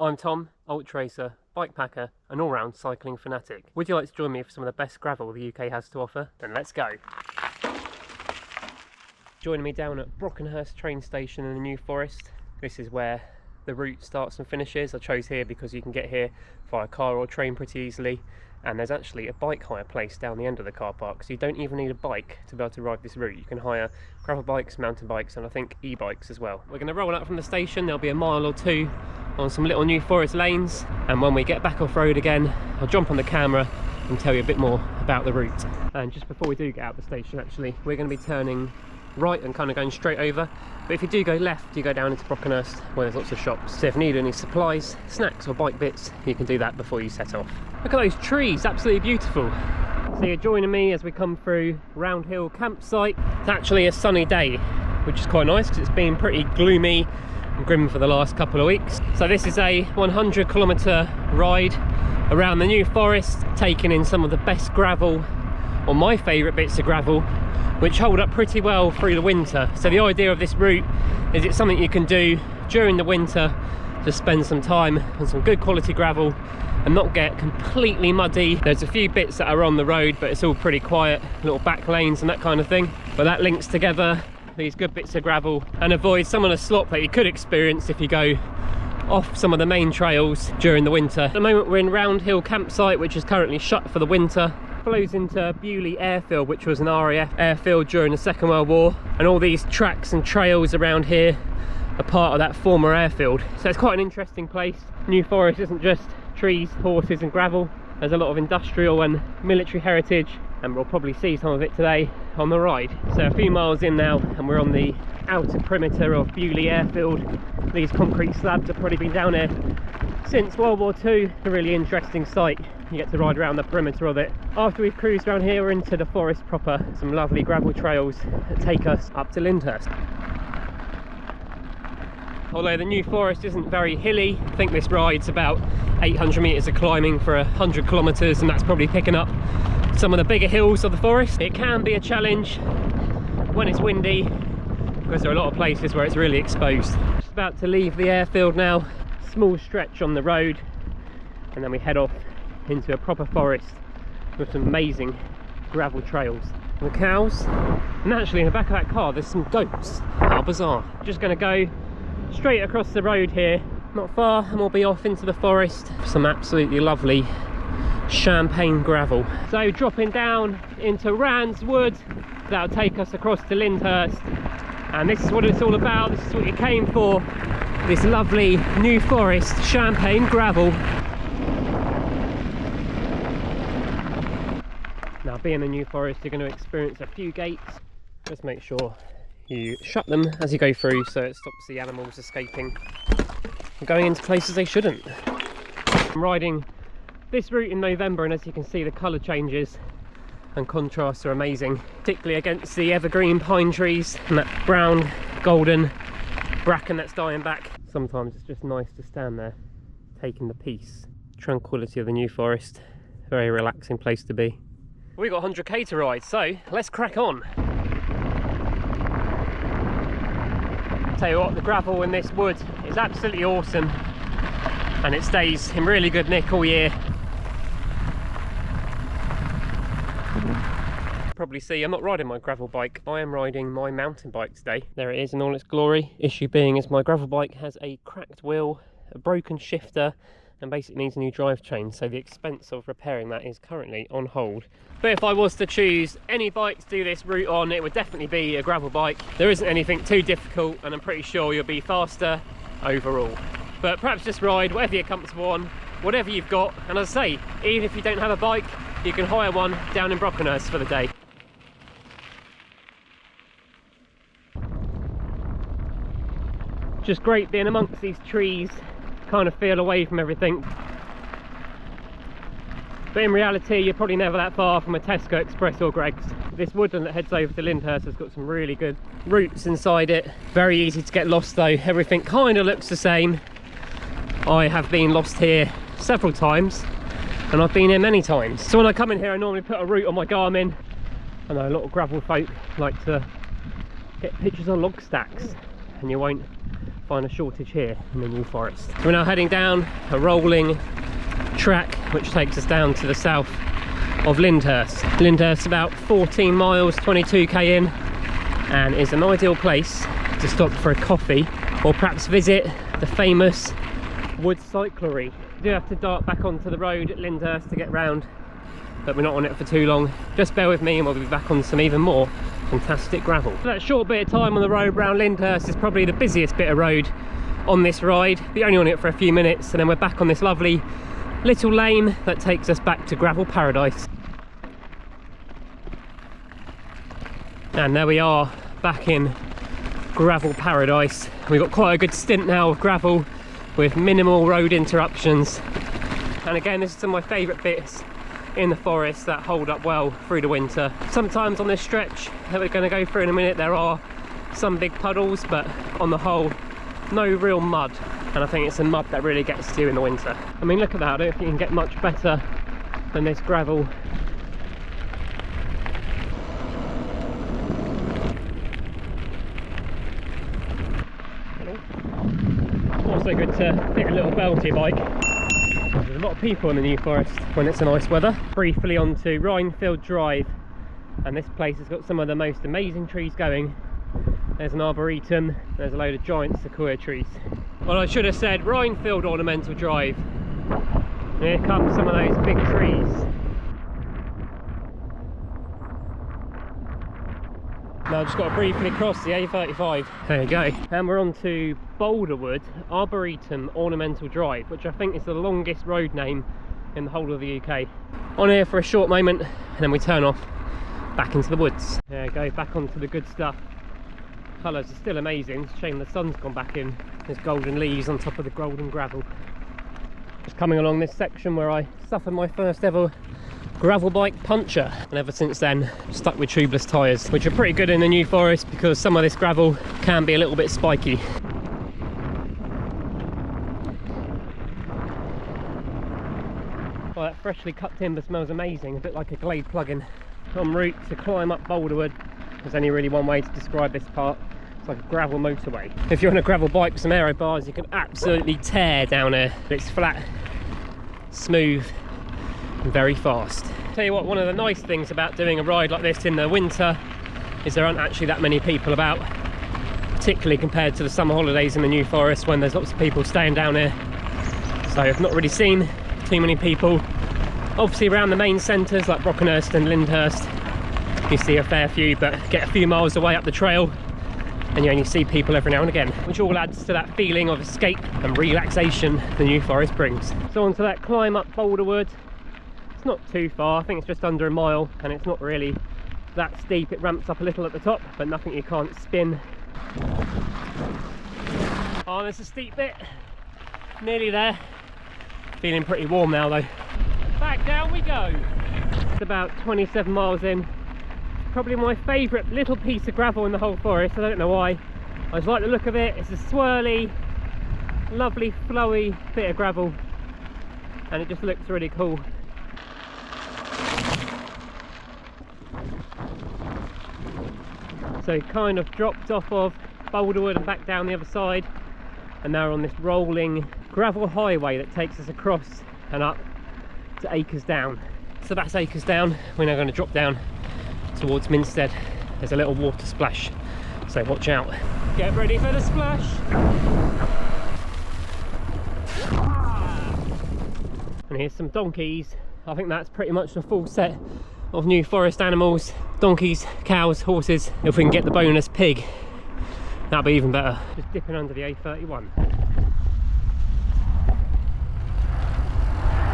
I'm Tom, ultra racer, bike packer and all-round cycling fanatic. Would you like to join me for some of the best gravel the UK has to offer? Then let's go! Joining me down at Brockenhurst train station in the New Forest. This is where the route starts and finishes. I chose here because you can get here via car or train pretty easily, and there's actually a bike hire place down the end of the car park, so you don't even need a bike to be able to ride this route. You can hire gravel bikes, mountain bikes and I think e-bikes as well. We're going to roll out from the station. There'll be a mile or two on some little New Forest lanes, and when we get back off road again I'll jump on the camera and tell you a bit more about the route. And just before we do get out the station, actually we're going to be turning right and kind of going straight over, but if you do go left you go down into Brockenhurst where there's lots of shops, so if you need any supplies, snacks or bike bits you can do that before you set off. Look at those trees, absolutely beautiful. So you're joining me as we come through Round Hill campsite. It's actually a sunny day, which is quite nice because it's been pretty gloomy and grim for the last couple of weeks. So this is a 100-kilometre ride around the New Forest, taking in some of the best gravel, or my favourite bits of gravel, which hold up pretty well through the winter. So the idea of this route is it's something you can do during the winter to spend some time on some good quality gravel and not get completely muddy. There's a few bits that are on the road, but it's all pretty quiet, little back lanes and that kind of thing. But that links together these good bits of gravel and avoids some of the slop that you could experience if you go off some of the main trails during the winter. At the moment we're in Round Hill campsite, which is currently shut for the winter. Flows into Burley airfield, which was an RAF airfield during the Second World War, and all these tracks and trails around here are part of that former airfield. So it's quite an interesting place. New Forest isn't just trees, horses and gravel. There's a lot of industrial and military heritage, and we'll probably see some of it today on the ride. So a few miles in now and we're on the outer perimeter of Burley airfield. These concrete slabs have probably been down here since World War II. It's a really interesting site. You get to ride around the perimeter of it. After we've cruised around here, we're into the forest proper. Some lovely gravel trails that take us up to Lyndhurst. Although the New Forest isn't very hilly, I think this ride's about 800 metres of climbing for 100 kilometres, and that's probably picking up some of the bigger hills of the forest. It can be a challenge when it's windy, because there are a lot of places where it's really exposed. Just about to leave the airfield now. Small stretch on the road, and then we head off into a proper forest with some amazing gravel trails. The cows, and actually in the back of that car there's some goats. How bizarre. Just going to go straight across the road here, not far, and we'll be off into the forest. Some absolutely lovely champagne gravel. So dropping down into Rand's Wood, that'll take us across to Lyndhurst, and this is what it's all about. This is what you came for, this lovely New Forest champagne gravel. Now, being the New Forest, you're going to experience a few gates. Just make sure you shut them as you go through so it stops the animals escaping and going into places they shouldn't. I'm riding this route in November, and as you can see the colour changes and contrasts are amazing, particularly against the evergreen pine trees and that brown golden bracken that's dying back. Sometimes it's just nice to stand there taking the peace, tranquility of the New Forest. Very relaxing place to be. We've got 100k to ride, so let's crack on. Tell you what, the gravel in this wood is absolutely awesome, and it stays in really good nick all year. Probably see I'm not riding my gravel bike, I am riding my mountain bike today. There it is in all its glory. Issue being is my gravel bike has a cracked wheel, a broken shifter, and basically needs a new drivetrain, so the expense of repairing that is currently on hold. But if I was to choose any bike to do this route on, it would definitely be a gravel bike. There isn't anything too difficult, and I'm pretty sure you'll be faster overall. But perhaps just ride whatever you're comfortable on, whatever you've got, and as I say, even if you don't have a bike, you can hire one down in Brockenhurst for the day. Just great being amongst these trees, kind of feel away from everything. But in reality you're probably never that far from a Tesco Express or Greggs. This woodland that heads over to Lyndhurst has got some really good routes inside it. Very easy to get lost though, everything kind of looks the same. I have been lost here several times, and I've been here many times. So when I come in here I normally put a route on my Garmin. I know a lot of gravel folk like to get pictures of log stacks, and you won't find a shortage here in the New Forest. So we're now heading down a rolling track which takes us down to the south of Lyndhurst. Lyndhurst about 14 miles, 22k in, and is an ideal place to stop for a coffee or perhaps visit the famous wood cyclery. You do have to dart back onto the road at Lyndhurst to get round, but we're not on it for too long. Just bear with me and we'll be back on some even more fantastic gravel. That short bit of time on the road around Lyndhurst is probably the busiest bit of road on this ride. We're only on it for a few minutes and then we're back on this lovely little lane that takes us back to gravel paradise. And there we are, back in gravel paradise. We've got quite a good stint now of gravel with minimal road interruptions. And again, this is some of my favourite bits in the forest that hold up well through the winter. Sometimes on this stretch that we're going to go through in a minute there are some big puddles, but on the whole no real mud, and I think it's the mud that really gets to you in the winter. I mean, look at that, I don't think you can get much better than this gravel. Also good to hit a little bell to your bike. There's a lot of people in the New Forest when it's a nice weather. Briefly onto Rhinefield Drive, and this place has got some of the most amazing trees going. There's an arboretum, there's a load of giant sequoia trees. Well, I should have said Rhinefield Ornamental Drive. And here come some of those big trees. Now I've just got to briefly cross the A35. There you go. And we're on to Boulderwood Arboretum Ornamental Drive, which I think is the longest road name in the whole of the UK. On here for a short moment, and then we turn off back into the woods. There you go, back onto the good stuff. Colours are still amazing. It's a shame the sun's gone back in. There's golden leaves on top of the golden gravel. Just coming along this section where I suffered my first ever gravel bike puncture, and ever since then stuck with tubeless tyres, which are pretty good in the New Forest because some of this gravel can be a little bit spiky. Well, that freshly cut timber smells amazing, a bit like a Glade plug-in. En route to climb up Boulderwood. There's only really one way to describe this part. It's like a gravel motorway. If you're on a gravel bike with some aero bars, you can absolutely tear down here. It's flat, smooth, and very fast. Tell you what, one of the nice things about doing a ride like this in the winter is there aren't actually that many people about, particularly compared to the summer holidays in the New Forest when there's lots of people staying down here. So I've not really seen too many people. Obviously around the main centres like Brockenhurst and Lyndhurst you see a fair few, but get a few miles away up the trail and you only see people every now and again, which all adds to that feeling of escape and relaxation the New Forest brings. So onto that climb up Boulderwood. It's not too far, I think it's just under a mile, and it's not really that steep. It ramps up a little at the top, but nothing you can't spin. Oh, there's a steep bit, nearly there. Feeling pretty warm now though. Back down we go. It's about 27 miles in. Probably my favourite little piece of gravel in the whole forest. I don't know why. I just like the look of it. It's a swirly, lovely, flowy bit of gravel, and it just looks really cool. So kind of dropped off of Boulderwood and back down the other side, and now we're on this rolling gravel highway that takes us across and up to Acres Down. So that's Acres Down. We're now going to drop down towards Minstead. There's a little water splash, so watch out. Get ready for the splash. And here's some donkeys. I think that's pretty much the full set of New Forest animals. Donkeys, cows, horses. If we can get the bonus pig, that'll be even better. Just dipping under the A31.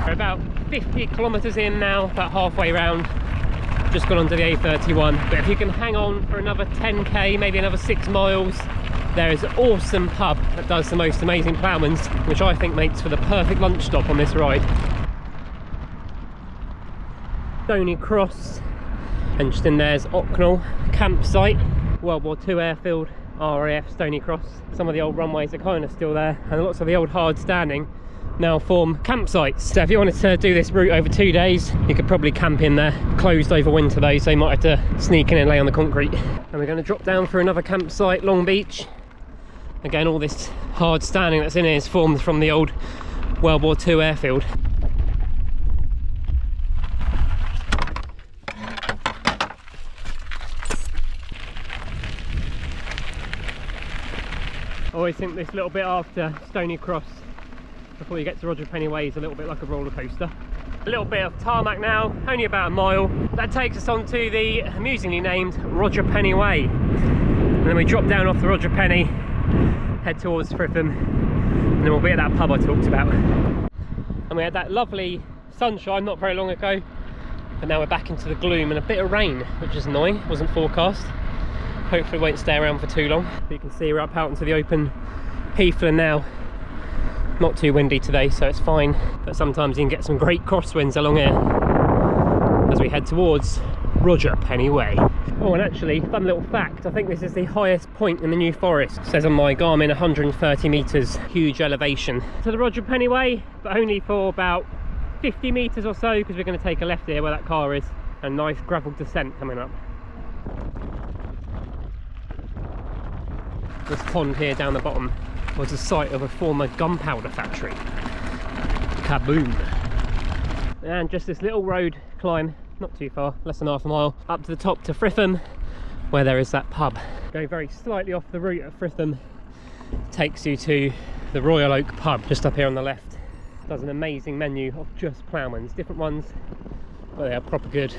We're about 50 kilometres in now, about halfway round. Just gone onto the A31, but if you can hang on for another 10k, maybe another 6 miles, there is an awesome pub that does the most amazing ploughmans, which I think makes for the perfect lunch stop on this ride. Stony Cross, and just in there's Ocknell campsite, World War II airfield, RAF Stony Cross. Some of the old runways are kind of still there, and lots of the old hard standing now form campsites. So if you wanted to do this route over 2 days, you could probably camp in there. Closed over winter though, so you might have to sneak in and lay on the concrete. And we're going to drop down for another campsite, Long Beach. Again, all this hard standing that's in here is formed from the old World War II airfield. I always think this little bit after Stony Cross, before you get to Roger Penny Way, is a little bit like a roller coaster. A little bit of tarmac now, only about a mile. That takes us on to the amusingly named Roger Penny Way. And then we drop down off the Roger Penny, head towards Fritham, and then we'll be at that pub I talked about. And we had that lovely sunshine not very long ago, but now we're back into the gloom and a bit of rain, which is annoying, wasn't forecast. Hopefully it won't stay around for too long. But you can see we're up out into the open heathland now. Not too windy today, so it's fine, but sometimes you can get some great crosswinds along here as we head towards Roger Penny Way. Oh, and actually, fun little fact, I think this is the highest point in the New Forest. It says on my Garmin 130 metres, huge elevation to the Roger Penny Way, but only for about 50 metres or so, because we're going to take a left here where that car is, and a nice gravel descent coming up. This pond here down the bottom was the site of a former gunpowder factory. Kaboom! And just this little road climb, not too far, less than half a mile, up to the top to Fritham, where there is that pub. Going very slightly off the route at Fritham takes you to the Royal Oak pub, just up here on the left. Does an amazing menu of just ploughmans, different ones, but they are proper good.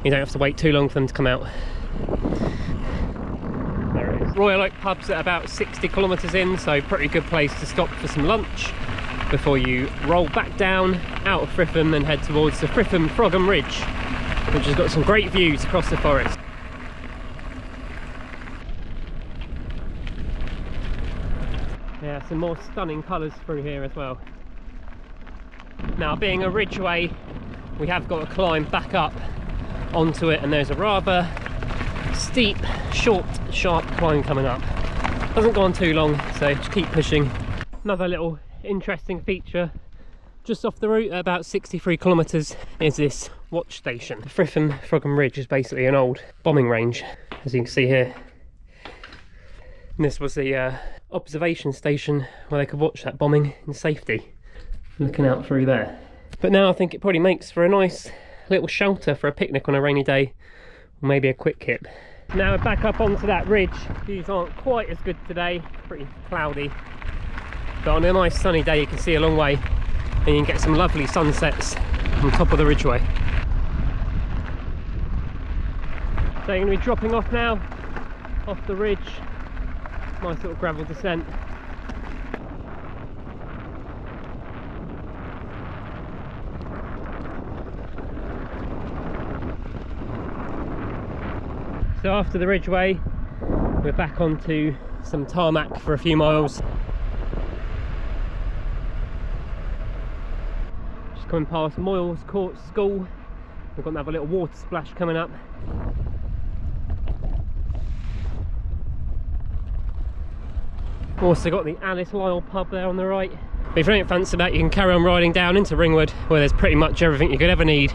You don't have to wait too long for them to come out. There it is. Royal Oak pub's at about 60 kilometres in, so pretty good place to stop for some lunch before you roll back down out of Fritham and head towards the Fritham Frogham Ridge, which has got some great views across the forest. Yeah, some more stunning colours through here as well. Now, being a ridgeway, we have got to climb back up onto it, and there's a rather steep, short, sharp climb coming up. Doesn't go on too long, so just keep pushing. Another little interesting feature just off the route at about 63 kilometres is this watch station. The Fritham Frogham Ridge is basically an old bombing range, as you can see here. And this was the observation station where they could watch that bombing in safety, looking out through there. But now I think it probably makes for a nice little shelter for a picnic on a rainy day, or maybe a quick kip. Now we're back up onto that ridge. Views aren't quite as good today, pretty cloudy, but on a nice sunny day you can see a long way, and you can get some lovely sunsets on top of the ridgeway. So you're going to be dropping off now, off the ridge. Nice little gravel descent. So after the ridgeway, we're back onto some tarmac for a few miles. Just coming past Moyles Court School. We've got another little water splash coming up. Also got the Alice Lyle pub there on the right. But if you don't fancy that, you can carry on riding down into Ringwood, where there's pretty much everything you could ever need,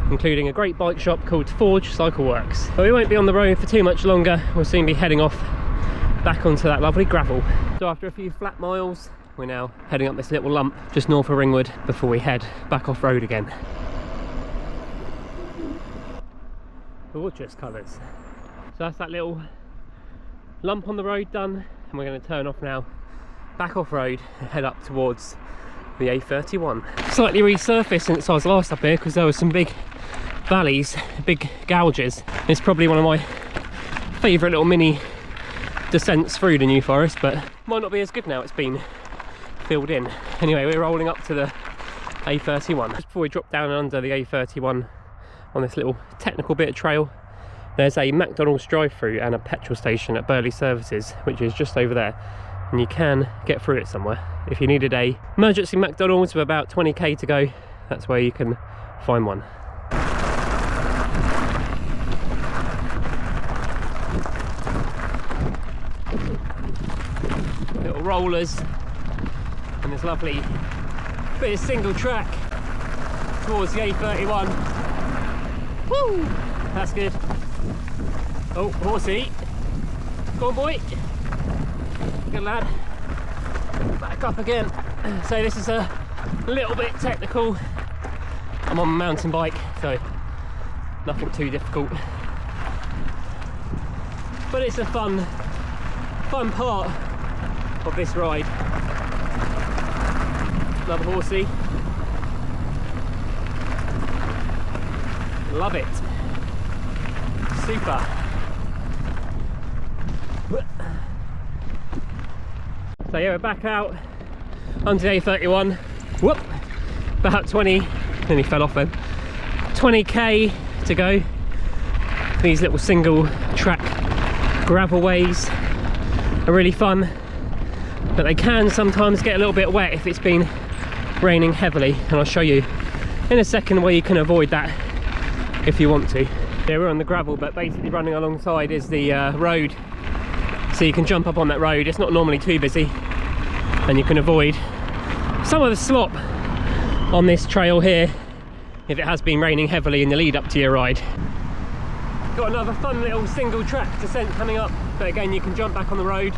including a great bike shop called Forge Cycle Works. But we won't be on the road for too much longer. We'll soon be heading off back onto that lovely gravel. So after a few flat miles, we're now heading up this little lump just north of Ringwood before we head back off road again. Gorgeous colours. So that's that little lump on the road done, and we're going to turn off now, back off road and head up towards the A31. Slightly resurfaced since I was last up here because there were some big valleys, big gouges. It's probably one of my favourite little mini descents through the New Forest, but might not be as good now it's been filled in. Anyway, we're rolling up to the A31. Just before we drop down under the A31 on this little technical bit of trail, there's a McDonald's drive-through and a petrol station at Burley Services, which is just over there, and you can get through it somewhere. If you needed a emergency McDonald's with about 20k to go, that's where you can find one. Little rollers and this lovely bit of single track towards the A31. Woo! That's good. Oh, horsey. Go on, boy. Good lad. Back up again. So this is a little bit technical. I'm on a mountain bike, so nothing too difficult. But it's a fun part of this ride. Another horsey. Love it. Super. So yeah, we're back out onto the A31. Whoop! About 20, nearly fell off then. 20k to go. These little single track gravel ways are really fun, but they can sometimes get a little bit wet if it's been raining heavily, and I'll show you in a second where you can avoid that if you want to. Yeah, we're on the gravel, but basically running alongside is the road, so you can jump up on that road. It's not normally too busy, and you can avoid some of the slop on this trail here if it has been raining heavily in the lead up to your ride. Got another fun little single track descent coming up, but again you can jump back on the road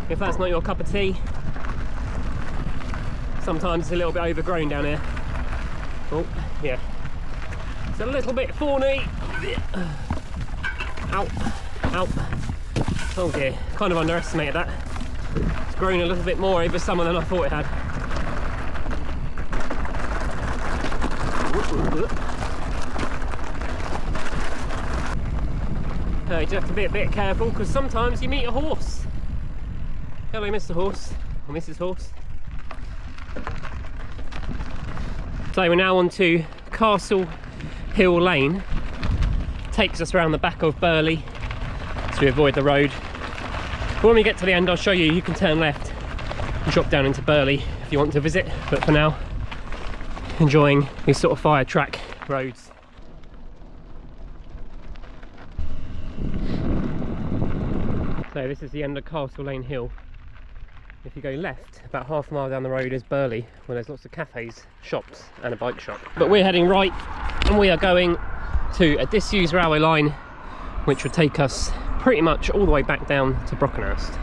if that's not your cup of tea. Sometimes it's a little bit overgrown down here. Oh yeah, it's a little bit thorny. Ow, ow. Oh dear, kind of underestimated that. It's grown a little bit more over summer than I thought it had. You just have to be a bit careful because sometimes you meet a horse. Hello Mr. Horse, or Mrs. Horse. So we're now on to Castle Hill Lane. Takes us around the back of Burley to avoid the road. But when we get to the end I'll show you, you can turn left and drop down into Burley if you want to visit, but for now enjoying these sort of fire track roads. So this is the end of Castle Lane Hill. If you go left, about half a mile down the road is Burley, where there's lots of cafes, shops and a bike shop. But we're heading right, and we are going to a disused railway line which would take us pretty much all the way back down to Brockenhurst.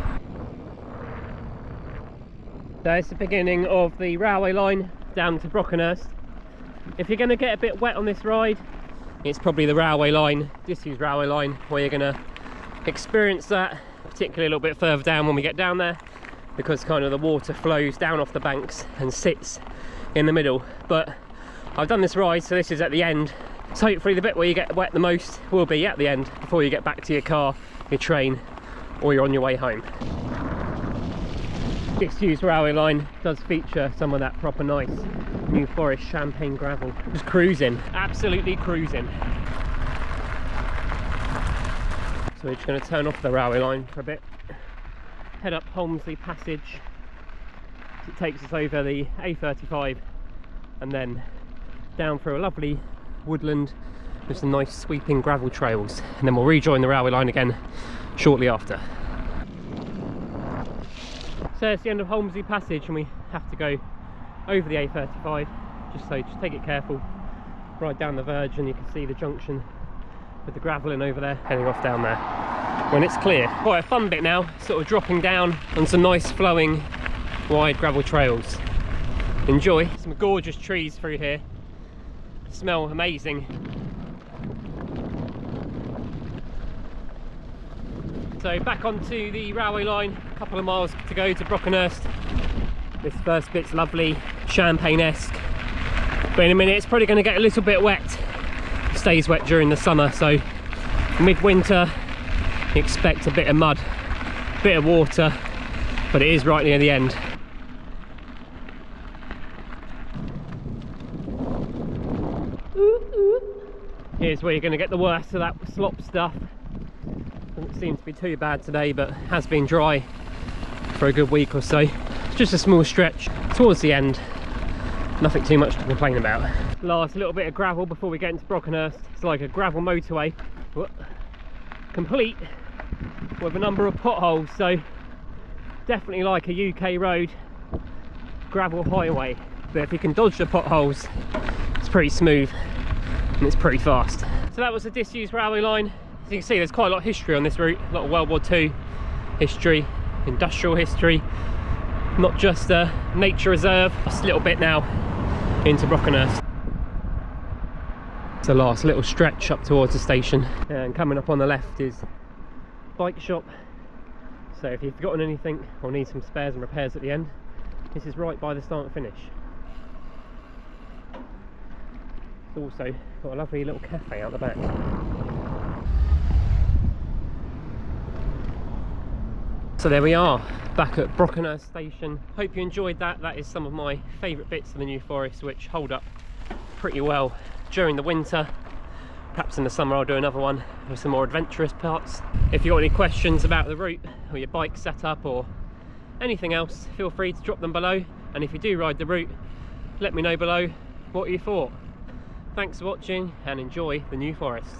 There's the beginning of the railway line down to Brockenhurst. If you're going to get a bit wet on this ride, it's probably the railway line, disused railway line, where you're going to experience that, particularly a little bit further down when we get down there, because kind of the water flows down off the banks and sits in the middle. But I've done this ride, so this is at the end, so hopefully the bit where you get wet the most will be at the end, before you get back to your car, your train, or you're on your way home. Disused railway line does feature some of that proper nice New Forest champagne gravel. Just cruising, absolutely cruising. So we're just going to turn off the railway line for a bit, head up Holmesley Passage. It takes us over the A35 and then down through a lovely woodland with some nice sweeping gravel trails, and then we'll rejoin the railway line again shortly after. So it's the end of Holmesley Passage, and we have to go over the A35, just take it careful, right down the verge, and you can see the junction with the gravel in over there, heading off down there when it's clear. Quite a fun bit now, sort of dropping down on some nice flowing wide gravel trails. Enjoy. Some gorgeous trees through here, smell amazing. So back onto the railway line, a couple of miles to go to Brockenhurst. This first bit's lovely, champagne-esque, but in a minute it's probably going to get a little bit wet. It stays wet during the summer, so midwinter expect a bit of mud, a bit of water, but it is right near the end. Here's where you're going to get the worst of that slop stuff. Doesn't seem to be too bad today, but has been dry for a good week or so. It's just a small stretch towards the end, nothing too much to complain about. Last little bit of gravel before we get into Brockenhurst. It's like a gravel motorway, complete with a number of potholes, so definitely like a UK road gravel highway, but if you can dodge the potholes it's pretty smooth and it's pretty fast. So that was the disused railway line. As you can see, there's quite a lot of history on this route, a lot of World War II history, industrial history, not just a nature reserve. Just a little bit now into Brockenhurst. It's the last little stretch up towards the station, and coming up on the left is bike shop. So if you've forgotten anything or need some spares and repairs at the end, this is right by the start and finish. It's also got a lovely little cafe out the back. So there we are, back at Brockenhurst station. Hope you enjoyed that. That is some of my favourite bits of the New Forest, which hold up pretty well during the winter. Perhaps in the summer I'll do another one with some more adventurous parts. If you've got any questions about the route or your bike setup or anything else, feel free to drop them below. And if you do ride the route, let me know below what you thought. Thanks for watching and enjoy the New Forest.